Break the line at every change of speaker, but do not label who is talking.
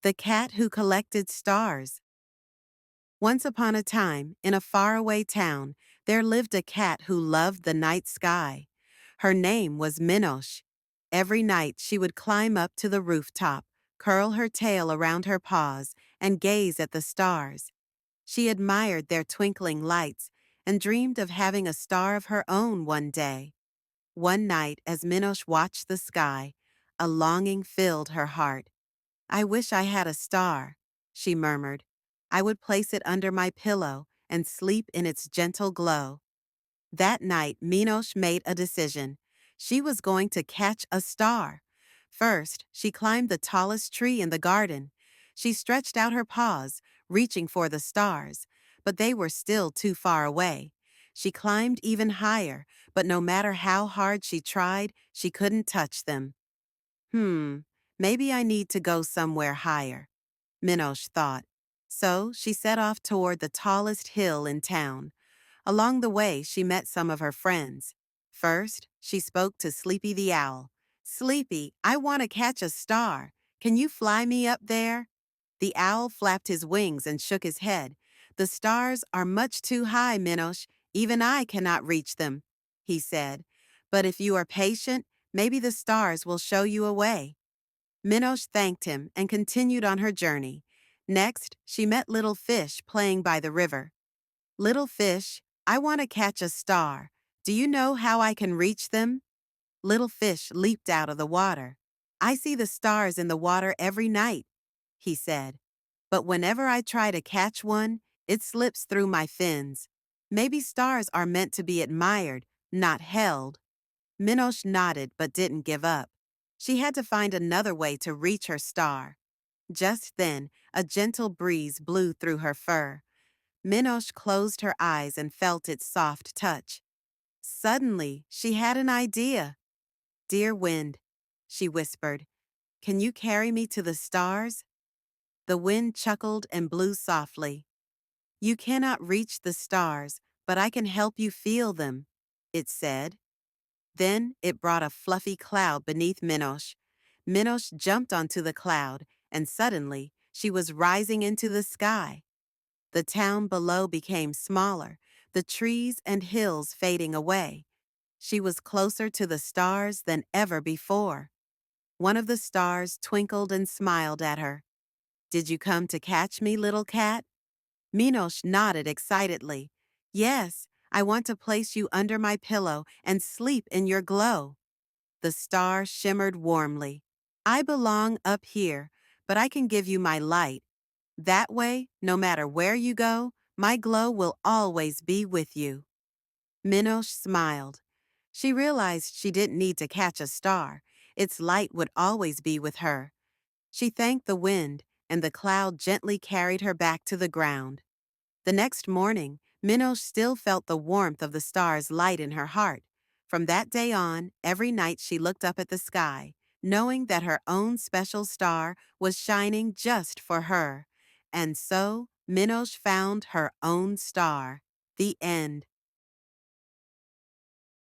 The Cat Who Collected Stars. Once upon a time, in a faraway town, there lived a cat who loved the night sky. Her name was Minnoş. Every night she would climb up to the rooftop, curl her tail around her paws, and gaze at the stars. She admired their twinkling lights and dreamed of having a star of her own one day. One night, as Minnoş watched the sky, a longing filled her heart. "I wish I had a star," she murmured. "I would place it under my pillow and sleep in its gentle glow." That night, Minnoş made a decision. She was going to catch a star. First, she climbed the tallest tree in the garden. She stretched out her paws, reaching for the stars, but they were still too far away. She climbed even higher, but no matter how hard she tried, she couldn't touch them. Hmm, maybe I need to go somewhere higher, Minnoş thought. So she set off toward the tallest hill in town. Along the way, she met some of her friends. First, she spoke to Sleepy the Owl. "Sleepy, I want to catch a star. Can you fly me up there?" The owl flapped his wings and shook his head. "The stars are much too high, Minnoş. Even I cannot reach them," he said. "But if you are patient, maybe the stars will show you a way." Minnoş thanked him and continued on her journey. Next, she met Little Fish playing by the river. "Little Fish, I want to catch a star. Do you know how I can reach them?" Little Fish leaped out of the water. "I see the stars in the water every night," he said. "But whenever I try to catch one, it slips through my fins. Maybe stars are meant to be admired, not held." Minnoş nodded but didn't give up. She had to find another way to reach her star. Just then, a gentle breeze blew through her fur. Minnoş closed her eyes and felt its soft touch. Suddenly, she had an idea. "Dear wind," she whispered, "can you carry me to the stars?" The wind chuckled and blew softly. "You cannot reach the stars, but I can help you feel them," it said. Then it brought a fluffy cloud beneath Minnoş. Minnoş jumped onto the cloud, and suddenly she was rising into the sky. The town below became smaller, the trees and hills fading away. She was closer to the stars than ever before. One of the stars twinkled and smiled at her. "Did you come to catch me, little cat?" Minnoş nodded excitedly. "Yes, I want to place you under my pillow and sleep in your glow." The star shimmered warmly. "I belong up here, but I can give you my light. That way, no matter where you go, my glow will always be with you." Minnoş smiled. She realized she didn't need to catch a star. Its light would always be with her. She thanked the wind, and the cloud gently carried her back to the ground. The next morning, Minnoş still felt the warmth of the star's light in her heart. From that day on, every night she looked up at the sky, knowing that her own special star was shining just for her. And so, Minnoş found her own star. The end.